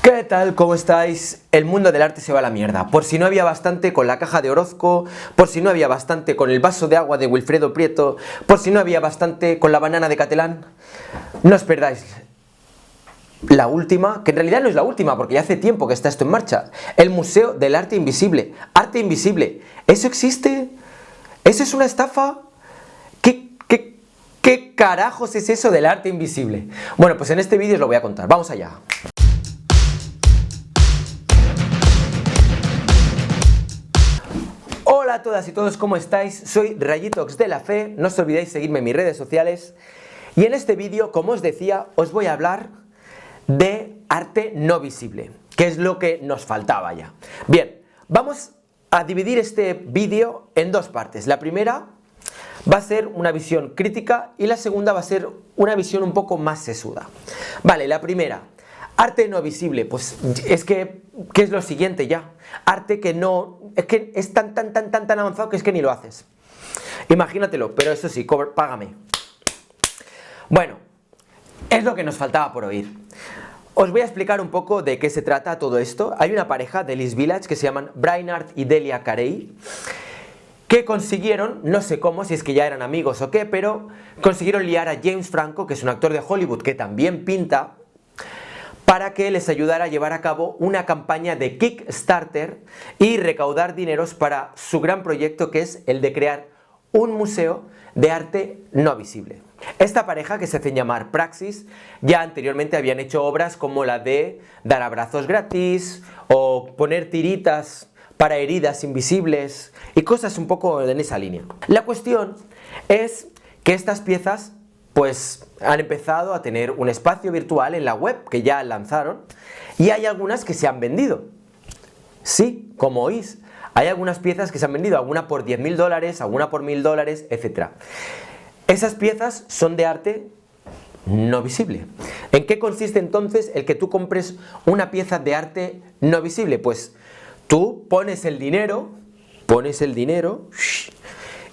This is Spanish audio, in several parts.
¿Qué tal? ¿Cómo estáis? El mundo del arte se va a la mierda. Por si no había bastante con la caja de Orozco, por si no había bastante con el vaso de agua de Wilfredo Prieto, por si no había bastante con la banana de Catalán, no os perdáis la última, que en realidad no es la última porque ya hace tiempo que está esto en marcha, el Museo del Arte Invisible. Arte invisible, ¿eso existe? ¿Eso es una estafa? ¿Qué carajos es eso del arte invisible? Bueno, pues en este vídeo os lo voy a contar. Vamos allá. Hola a todas y todos, ¿cómo estáis? Soy Rayitox de la Fe, no os olvidéis seguirme en mis redes sociales. Y en este vídeo, como os decía, os voy a hablar de arte no visible, que es lo que nos faltaba ya. Bien, vamos a dividir este vídeo en dos partes. La primera va a ser una visión crítica y la segunda va a ser una visión un poco más sesuda. Vale, la primera, arte no visible, pues es que ¿qué es lo siguiente ya? Arte que no, es que es tan avanzado que es que ni lo haces. Imagínatelo, pero eso sí, págame. Bueno, es lo que nos faltaba por oír. Os voy a explicar un poco de qué se trata todo esto. Hay una pareja de East Village que se llaman Brainard y Delia Carey, que consiguieron, no sé cómo, si es que ya eran amigos o qué, pero consiguieron liar a James Franco, que es un actor de Hollywood que también pinta, para que les ayudara a llevar a cabo una campaña de Kickstarter y recaudar dineros para su gran proyecto, que es el de crear un museo de arte no visible. Esta pareja, que se hacen llamar Praxis, ya anteriormente habían hecho obras como la de dar abrazos gratis o poner tiritas para heridas invisibles y cosas un poco en esa línea. La cuestión es que estas piezas pues han empezado a tener un espacio virtual en la web que ya lanzaron y hay algunas que se han vendido. Sí, como oís, hay algunas piezas que se han vendido, alguna por $10.000, alguna por $1.000, etc. Esas piezas son de arte no visible. ¿En qué consiste entonces el que tú compres una pieza de arte no visible? Pues tú pones el dinero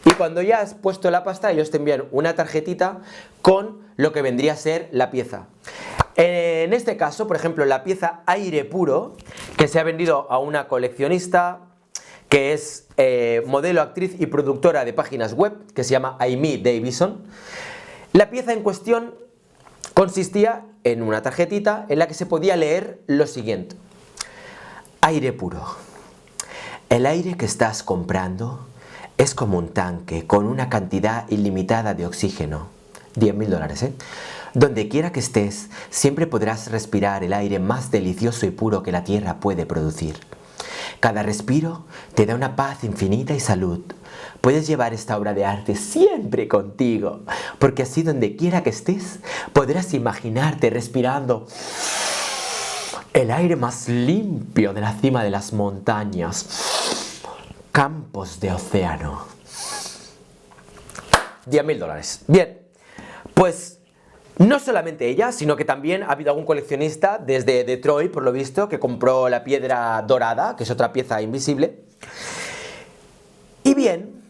y cuando ya has puesto la pasta ellos te envían una tarjetita con lo que vendría a ser la pieza. En este caso, por ejemplo, la pieza Aire Puro, que se ha vendido a una coleccionista que es modelo, actriz y productora de páginas web, que se llama Amy Davison. La pieza en cuestión consistía en una tarjetita en la que se podía leer lo siguiente: aire puro. El aire que estás comprando es como un tanque con una cantidad ilimitada de oxígeno. $10.000, ¿eh? Donde quiera que estés, siempre podrás respirar el aire más delicioso y puro que la tierra puede producir. Cada respiro te da una paz infinita y salud. Puedes llevar esta obra de arte siempre contigo, porque así donde quiera que estés, podrás imaginarte respirando el aire más limpio de la cima de las montañas, campos de océano. $10.000. Bien, pues no solamente ella, sino que también ha habido algún coleccionista desde Detroit, por lo visto, que compró la piedra dorada, que es otra pieza invisible. Y bien,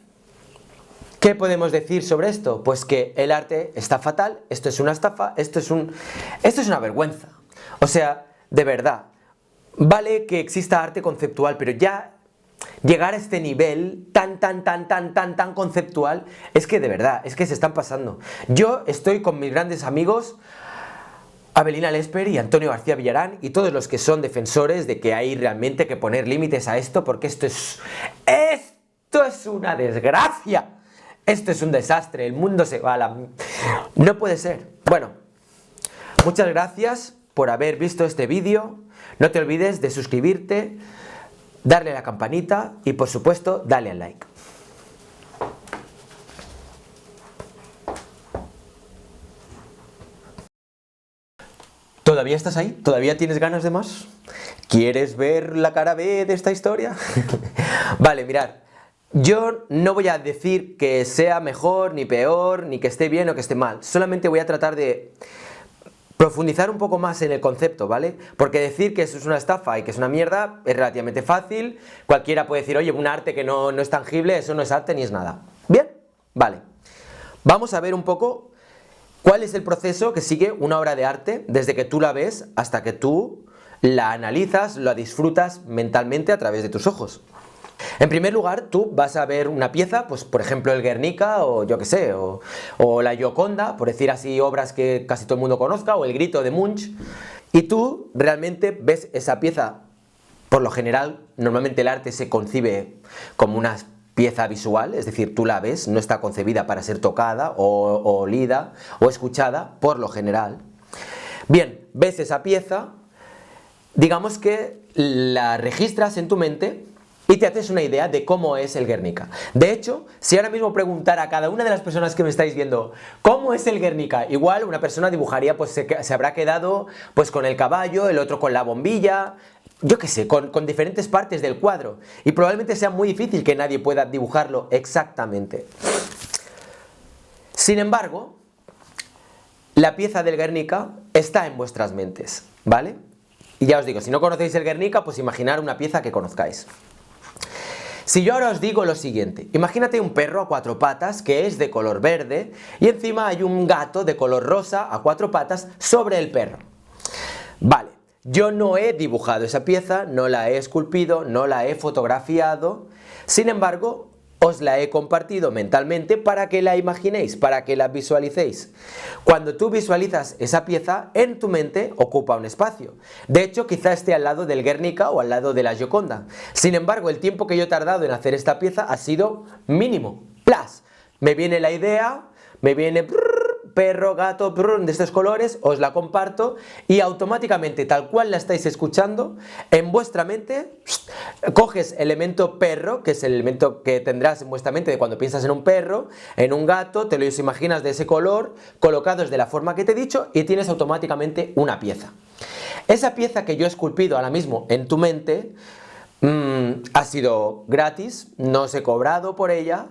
¿qué podemos decir sobre esto? Pues que el arte está fatal, esto es una estafa, esto es una vergüenza. O sea, de verdad, vale que exista arte conceptual, pero ya llegar a este nivel tan conceptual, es que de verdad, es que se están pasando. Yo estoy con mis grandes amigos Abelina Lesper y Antonio García Villarán y todos los que son defensores de que hay realmente que poner límites a esto, porque esto es una desgracia, esto es un desastre, el mundo se va a la... No puede ser. Bueno, muchas gracias por haber visto este vídeo, no te olvides de suscribirte, darle a la campanita y por supuesto dale al like. ¿Todavía estás ahí? ¿Todavía tienes ganas de más? ¿Quieres ver la cara B de esta historia? Vale, mirad, yo no voy a decir que sea mejor ni peor, ni que esté bien o que esté mal, solamente voy a tratar de profundizar un poco más en el concepto, ¿vale? Porque decir que eso es una estafa y que es una mierda es relativamente fácil. Cualquiera puede decir, oye, un arte que no es tangible, eso no es arte ni es nada. ¿Bien? Vale. Vamos a ver un poco cuál es el proceso que sigue una obra de arte desde que tú la ves hasta que tú la analizas, la disfrutas mentalmente a través de tus ojos. En primer lugar, tú vas a ver una pieza, pues por ejemplo el Guernica o yo que sé, o la Gioconda, por decir así obras que casi todo el mundo conozca, o el Grito de Munch, y tú realmente ves esa pieza. Por lo general, normalmente el arte se concibe como una pieza visual, es decir, tú la ves, no está concebida para ser tocada o olida o escuchada, por lo general. Bien, ves esa pieza, digamos que la registras en tu mente y te haces una idea de cómo es el Guernica. De hecho, si ahora mismo preguntara a cada una de las personas que me estáis viendo ¿cómo es el Guernica? Igual una persona dibujaría, pues se habrá quedado pues con el caballo, el otro con la bombilla, yo qué sé, con diferentes partes del cuadro. Y probablemente sea muy difícil que nadie pueda dibujarlo exactamente. Sin embargo, la pieza del Guernica está en vuestras mentes, ¿vale? Y ya os digo, si no conocéis el Guernica, pues imaginar una pieza que conozcáis. Si yo ahora os digo lo siguiente, imagínate un perro a 4 patas que es de color verde y encima hay un gato de color rosa a 4 patas sobre el perro. Vale, yo no he dibujado esa pieza, no la he esculpido, no la he fotografiado, sin embargo, os la he compartido mentalmente para que la imaginéis, para que la visualicéis. Cuando tú visualizas esa pieza, en tu mente ocupa un espacio. De hecho, quizá esté al lado del Guernica o al lado de la Gioconda. Sin embargo, el tiempo que yo he tardado en hacer esta pieza ha sido mínimo. ¡Plas! Me viene la idea, me viene perro, gato, de estos colores, os la comparto y automáticamente, tal cual la estáis escuchando, en vuestra mente coges el elemento perro, que es el elemento que tendrás en vuestra mente de cuando piensas en un perro, en un gato, te los imaginas de ese color, colocados de la forma que te he dicho y tienes automáticamente una pieza. Esa pieza que yo he esculpido ahora mismo en tu mente ha sido gratis, no os he cobrado por ella.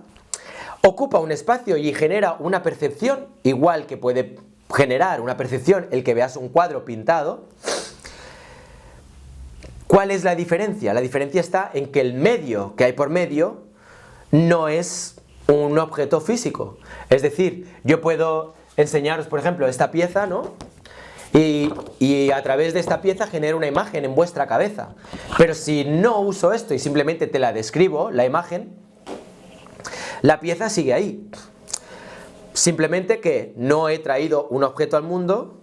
Ocupa un espacio y genera una percepción, igual que puede generar una percepción el que veas un cuadro pintado. ¿Cuál es la diferencia? La diferencia está en que el medio que hay por medio no es un objeto físico. Es decir, yo puedo enseñaros, por ejemplo, esta pieza, ¿no? Y a través de esta pieza genero una imagen en vuestra cabeza. Pero si no uso esto y simplemente te la describo, la imagen, la pieza sigue ahí. Simplemente que no he traído un objeto al mundo,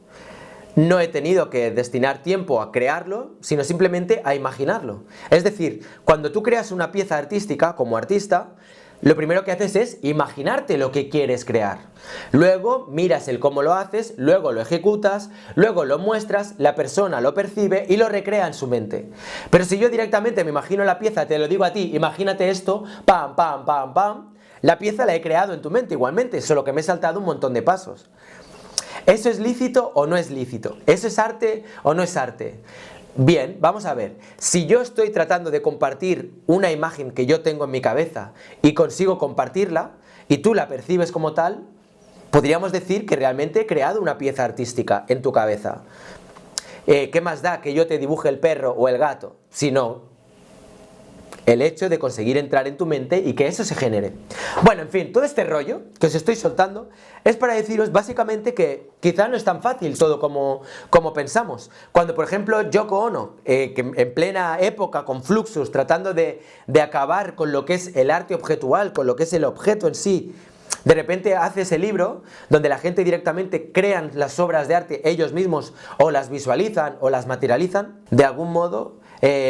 no he tenido que destinar tiempo a crearlo, sino simplemente a imaginarlo. Es decir, cuando tú creas una pieza artística como artista, lo primero que haces es imaginarte lo que quieres crear. Luego miras el cómo lo haces, luego lo ejecutas, luego lo muestras, la persona lo percibe y lo recrea en su mente. Pero si yo directamente me imagino la pieza, te lo digo a ti, imagínate esto, pam, pam, pam, pam, la pieza la he creado en tu mente igualmente, solo que me he saltado un montón de pasos. ¿Eso es lícito o no es lícito? ¿Eso es arte o no es arte? Bien, vamos a ver, si yo estoy tratando de compartir una imagen que yo tengo en mi cabeza y consigo compartirla, y tú la percibes como tal, podríamos decir que realmente he creado una pieza artística en tu cabeza. ¿Qué más da que yo te dibuje el perro o el gato? Si no, el hecho de conseguir entrar en tu mente y que eso se genere. Bueno, en fin, todo este rollo que os estoy soltando es para deciros básicamente que quizá no es tan fácil todo como pensamos. Cuando, por ejemplo, Yoko Ono, que en plena época con Fluxus, tratando de acabar con lo que es el arte objetual, con lo que es el objeto en sí, de repente hace ese libro donde la gente directamente crean las obras de arte ellos mismos, o las visualizan o las materializan, de algún modo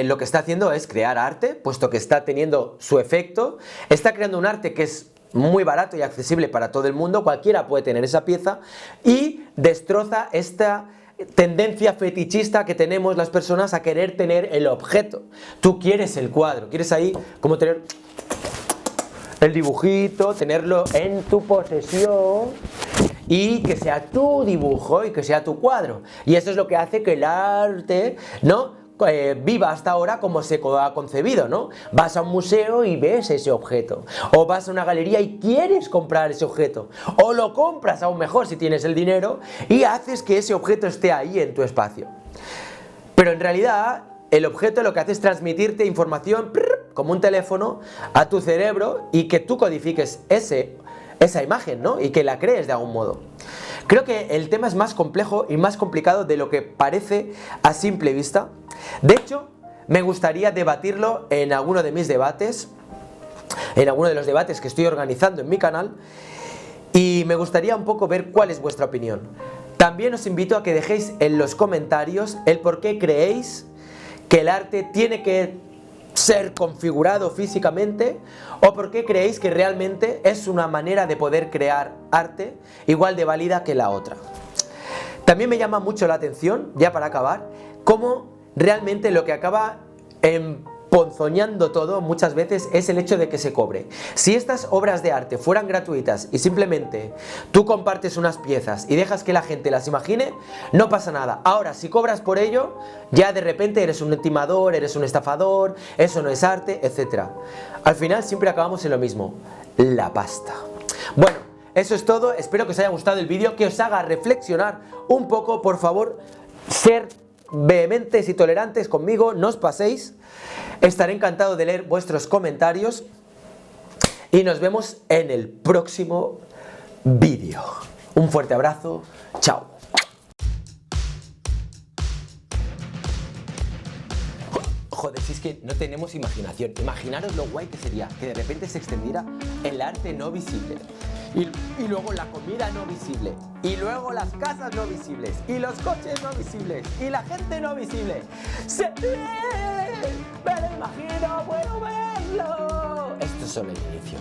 lo que está haciendo es crear arte, puesto que está teniendo su efecto, está creando un arte que es muy barato y accesible para todo el mundo, cualquiera puede tener esa pieza, y destroza esta tendencia fetichista que tenemos las personas a querer tener el objeto. Tú quieres el cuadro, quieres ahí como tener el dibujito, tenerlo en tu posesión y que sea tu dibujo y que sea tu cuadro. Y eso es lo que hace que el arte, ¿no?, viva hasta ahora como se ha concebido, ¿no? Vas a un museo y ves ese objeto, o vas a una galería y quieres comprar ese objeto, o lo compras aún mejor si tienes el dinero y haces que ese objeto esté ahí en tu espacio. Pero en realidad el objeto lo que hace es transmitirte información como un teléfono a tu cerebro y que tú codifiques esa imagen, ¿no? Y que la crees de algún modo. Creo que el tema es más complejo y más complicado de lo que parece a simple vista. De hecho, me gustaría debatirlo en alguno de mis debates, en alguno de los debates que estoy organizando en mi canal, y me gustaría un poco ver cuál es vuestra opinión. También os invito a que dejéis en los comentarios el por qué creéis que el arte tiene que ser configurado físicamente, o por qué creéis que realmente es una manera de poder crear arte igual de válida que la otra. También me llama mucho la atención, ya para acabar, cómo realmente lo que acaba emponzoñando todo muchas veces es el hecho de que se cobre. Si estas obras de arte fueran gratuitas y simplemente tú compartes unas piezas y dejas que la gente las imagine, no pasa nada. Ahora, si cobras por ello, ya de repente eres un timador, eres un estafador, eso no es arte, etc. Al final siempre acabamos en lo mismo, la pasta. Bueno, eso es todo, espero que os haya gustado el vídeo, que os haga reflexionar un poco. Por favor, ser vehementes y tolerantes conmigo, no os paséis. Estaré encantado de leer vuestros comentarios y nos vemos en el próximo vídeo. Un fuerte abrazo, chao. Joder, si es que no tenemos imaginación. Imaginaros lo guay que sería que de repente se extendiera el arte no visible. Y luego la comida no visible. Y luego las casas no visibles. Y los coches no visibles. Y la gente no visible. ¡Sí! ¡Me lo imagino! ¡Puedo verlo! Esto es solo el inicio.